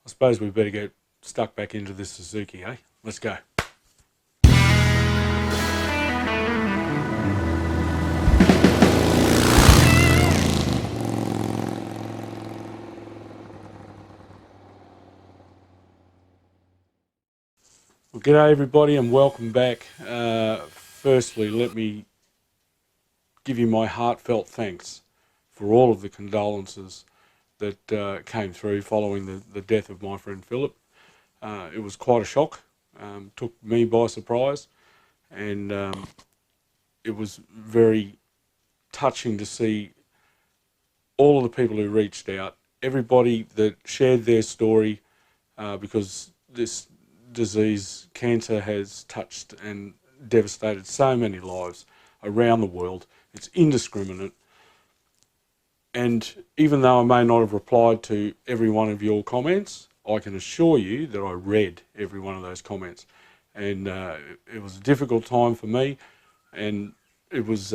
I suppose we better get stuck back into this Suzuki, eh? Let's go. Well, g'day everybody and welcome back. Firstly, let me give you my heartfelt thanks for all of the condolences that came through following the death of my friend Philip. It was quite a shock, took me by surprise, and it was very touching to see all of the people who reached out, everybody that shared their story, because this disease, cancer, has touched and devastated so many lives around the world. It's indiscriminate. And even though I may not have replied to every one of your comments, I can assure you that I read every one of those comments. And it was a difficult time for me, and it was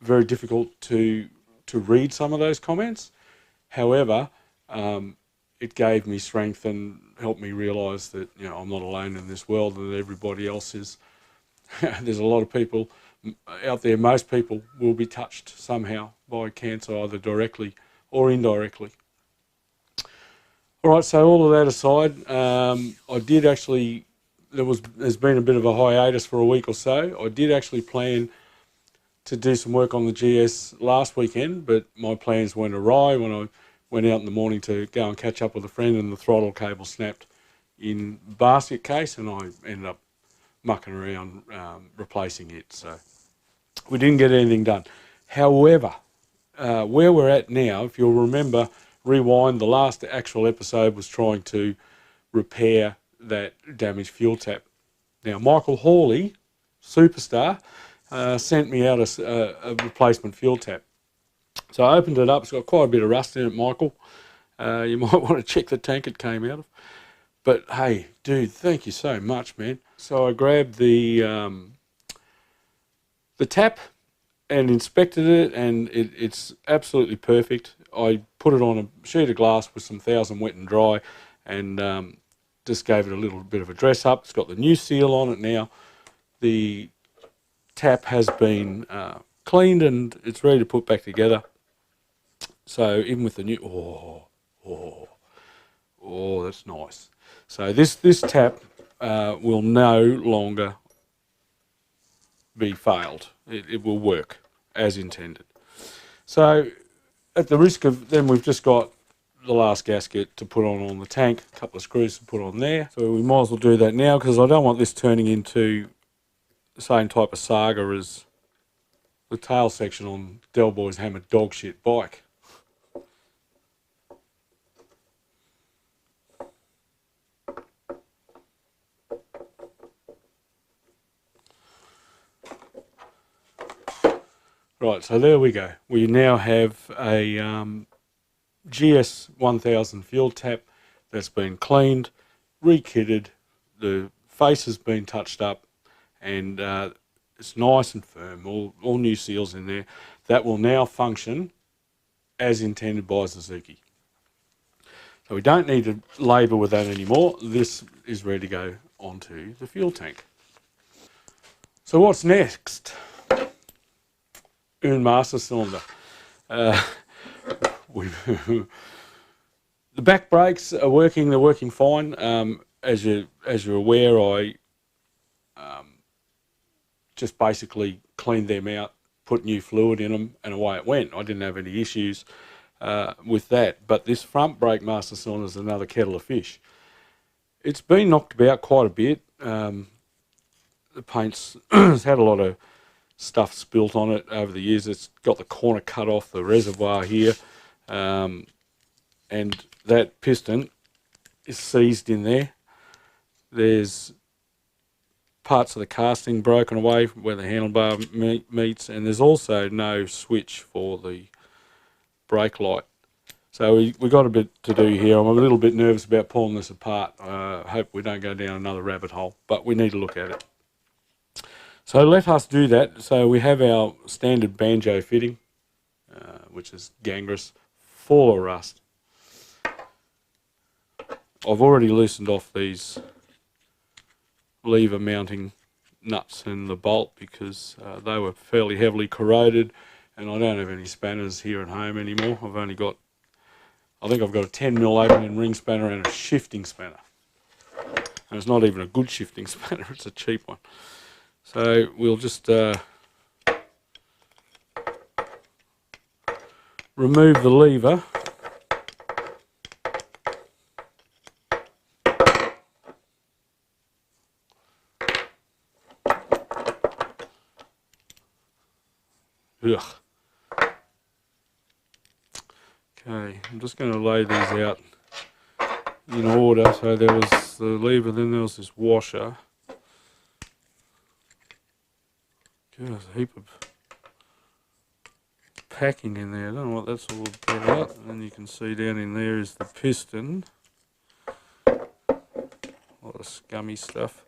very difficult to read some of those comments. However, it gave me strength and helped me realise that, you know, I'm not alone in this world and that everybody else is. There's a lot of people out there. Most people will be touched somehow by cancer, either directly or indirectly. All right, so all of that aside, I did actually, there's been a bit of a hiatus for a week or so. I did actually plan to do some work on the GS last weekend, but my plans went awry when I went out in the morning to go and catch up with a friend, and the throttle cable snapped in basket case, and I ended up mucking around replacing it. So we didn't get anything done. However, where we're at now, if you'll remember, rewind, the last actual episode was trying to repair that damaged fuel tap. Now, Michael Hawley, superstar, sent me out a replacement fuel tap. So I opened it up. It's got quite a bit of rust in it, Michael. You might want to check the tank it came out of. But hey, dude, thank you so much, man. So I grabbed the tap and inspected it, and it's absolutely perfect. I put it on a sheet of glass with some 1000 wet and dry, and just gave it a little bit of a dress up. It's got the new seal on it now. The tap has been cleaned and it's ready to put back together. So even with the new, oh, that's nice. So this tap will no longer be failed. It will work as intended. So at the risk of, then we've just got the last gasket to put on the tank, a couple of screws to put on there. So we might as well do that now, because I don't want this turning into the same type of saga as the tail section on Del Boy's hammered dog shit bike. Right, so there we go. We now have a GS1000 fuel tap that's been cleaned, re-kitted, the face has been touched up, and it's nice and firm, all new seals in there. That will now function as intended by Suzuki. So we don't need to labour with that anymore. This is ready to go onto the fuel tank. So what's next? Master cylinder. The back brakes are working. They're working fine. As you're aware, I just basically cleaned them out, put new fluid in them, and away it went. I didn't have any issues with that. But this front brake master cylinder is another kettle of fish. It's been knocked about quite a bit. The paint's has had a lot of stuff spilt on it over the years. It's got the corner cut off the reservoir here, and that piston is seized in there. There's parts of the casting broken away where the handlebar meets, and there's also no switch for the brake light. So we got a bit to do here. I'm a little bit nervous about pulling this apart. I hope we don't go down another rabbit hole, but we need to look at it. So let us do that. So we have our standard banjo fitting, which is gangrenous, full of rust. I've already loosened off these lever mounting nuts and the bolt because they were fairly heavily corroded, and I don't have any spanners here at home anymore. I've only got, I think I've got a 10mm opening ring spanner and a shifting spanner. And it's not even a good shifting spanner, it's a cheap one. So we'll just remove the lever. Ugh. Okay, I'm just going to lay these out in order. So there was the lever, then there was this washer. God, there's a heap of packing in there. I don't know what that's all about. And then you can see down in there is the piston. A lot of scummy stuff.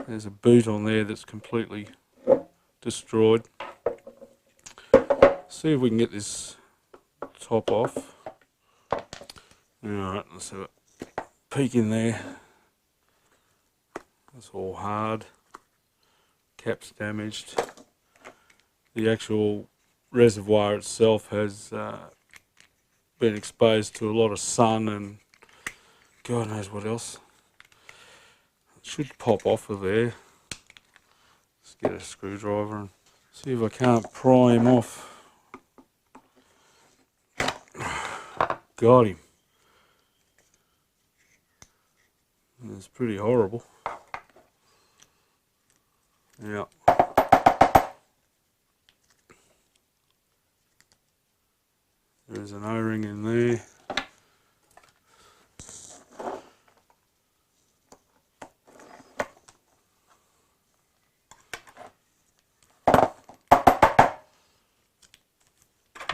There's a boot on there that's completely destroyed. See if we can get this top off. Alright, let's have a peek in there. That's all hard. Cap's damaged. The actual reservoir itself has been exposed to a lot of sun and God knows what else. It should pop off of there. Let's get a screwdriver and see if I can't pry him off. Got him. It's pretty horrible. Yeah. There's an O-ring in there.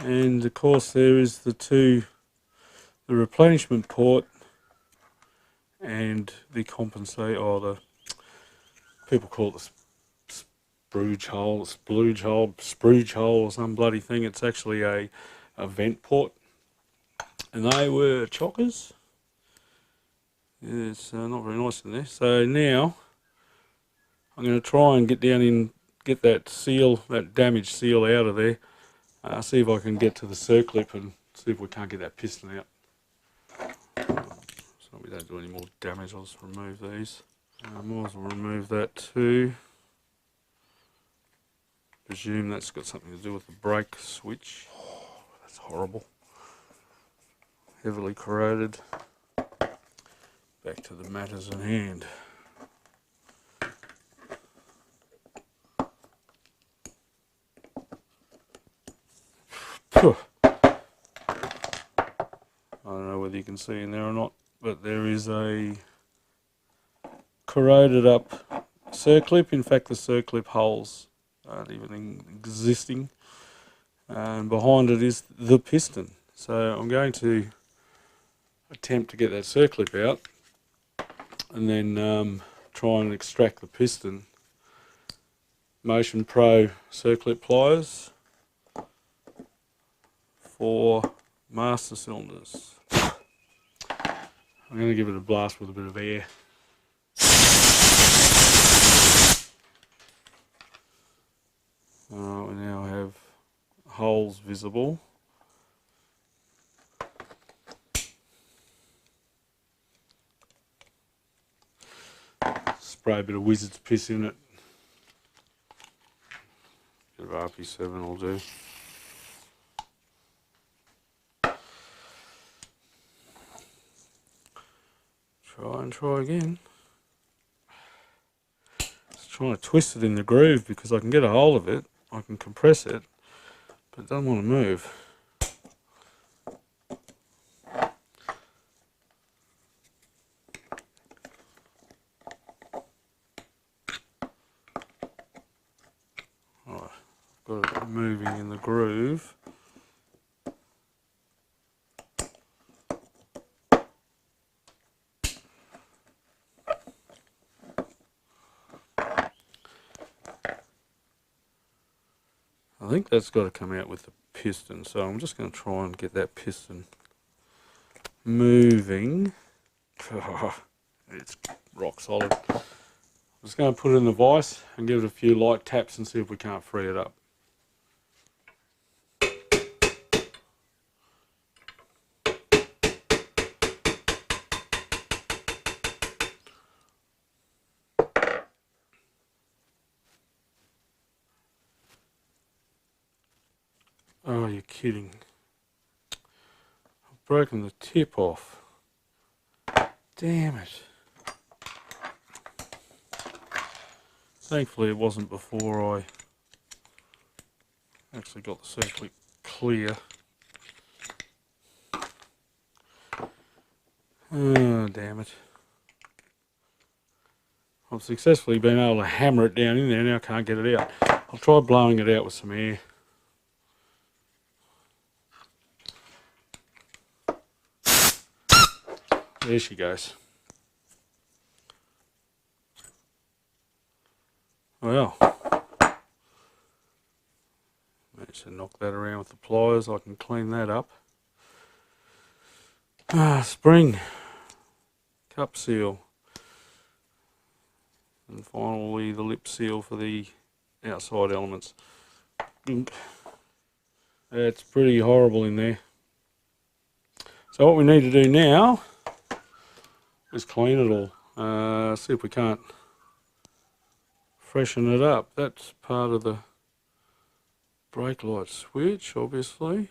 And of course there is the replenishment port and the compensate, or the people call it the spruge hole or some bloody thing. It's actually a vent port, and they were chockers. Yeah, it's not very nice in there. So now I'm going to try and get down in, get that seal, that damaged seal out of there. See if I can get to the circlip and see if we can't get that piston out. So we don't do any more damage. I'll just remove these. I might as well remove that too. Presume that's got something to do with the brake switch. Oh, that's horrible. Heavily corroded. Back to the matters at hand. I don't know whether you can see in there or not, but there is a corroded up circlip. In fact, the circlip holes aren't even existing, and behind it is the piston. So I'm going to attempt to get that circlip out and then try and extract the piston. Motion Pro circlip pliers for master cylinders. I'm going to give it a blast with a bit of air. We now have holes visible. Spray a bit of wizard's piss in it. Bit of RP7 will do. Try again. Just trying to twist it in the groove because I can get a hold of it, I can compress it, but it doesn't want to move. Alright, I've got it moving in the groove. I think that's got to come out with the piston, so I'm just going to try and get that piston moving. It's rock solid. I'm just going to put it in the vise and give it a few light taps and see if we can't free it up. Oh, you're kidding. I've broken the tip off. Damn it. Thankfully it wasn't before I actually got the circuit clear. Oh, damn it. I've successfully been able to hammer it down in there, now I can't get it out. I'll try blowing it out with some air. There she goes. Well, managed to knock that around with the pliers. I can clean that up. Spring, cup seal, and finally the lip seal for the outside elements. It's pretty horrible in there. So what we need to do now is clean it all. See if we can't freshen it up. That's part of the brake light switch, obviously.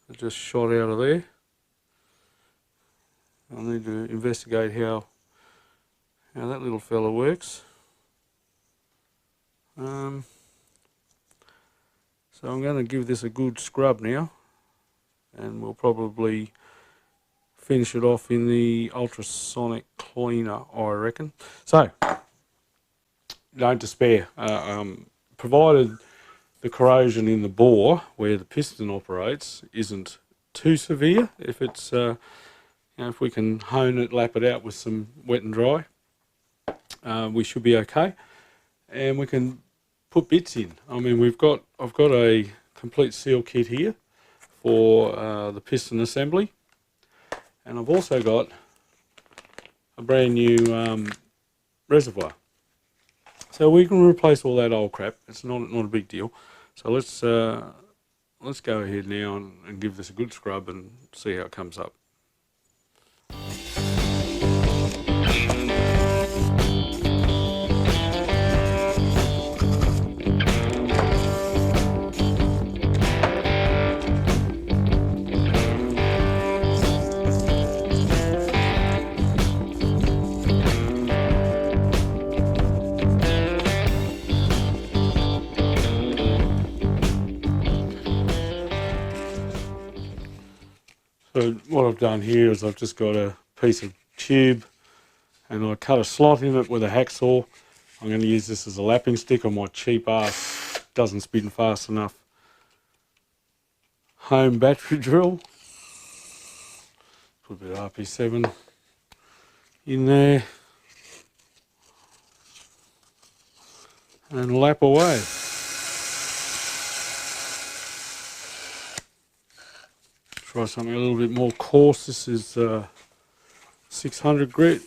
It just shot out of there. I need to investigate how that little fella works. So I'm going to give this a good scrub now, and we'll probably finish it off in the ultrasonic cleaner, I reckon. So, don't despair. Provided the corrosion in the bore where the piston operates isn't too severe, if it's if we can hone it, lap it out with some wet and dry, we should be okay, and we can put bits in. I mean, I've got a complete seal kit here for the piston assembly, and I've also got a brand new reservoir. So we can replace all that old crap. It's not a big deal. So let's go ahead now and give this a good scrub and see how it comes up. So what I've done here is I've just got a piece of tube and I cut a slot in it with a hacksaw. I'm going to use this as a lapping stick on my cheap ass doesn't spin fast enough home battery drill. Put a bit of RP7 in there and lap away. Try something a little bit more coarse. This is 600 grit.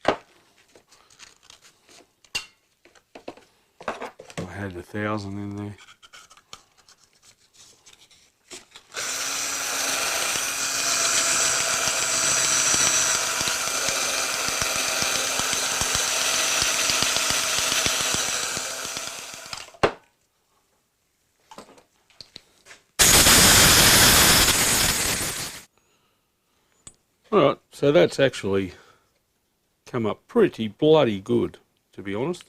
I had 1,000 in there. Alright, so that's actually come up pretty bloody good, to be honest.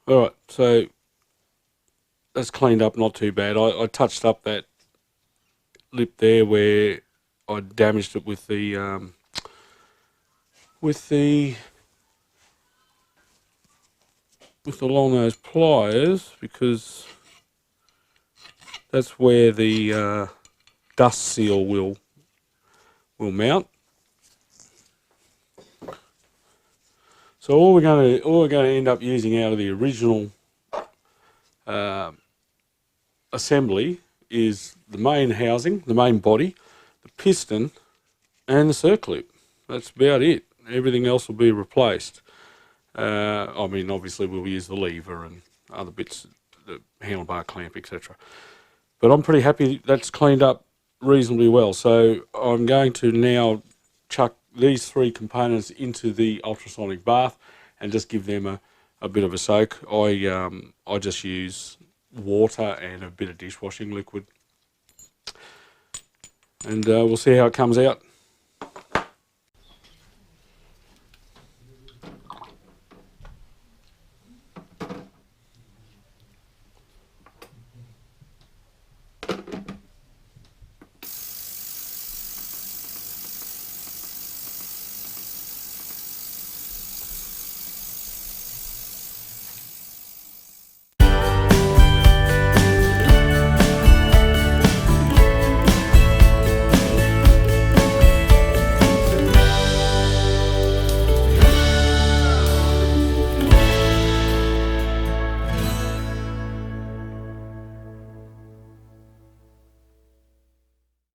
Alright, so that's cleaned up not too bad. I touched up that lip there where I damaged it with the long nose pliers, because that's where the dust seal will mount. So all we're going to end up using out of the original assembly is the main housing, the main body, the piston, and the circlip. That's about it. Everything else will be replaced. I mean, obviously we'll use the lever and other bits, the handlebar clamp, etc. But I'm pretty happy that's cleaned up reasonably well. So I'm going to now chuck these three components into the ultrasonic bath and just give them a bit of a soak. I just use water and a bit of dishwashing liquid, and we'll see how it comes out.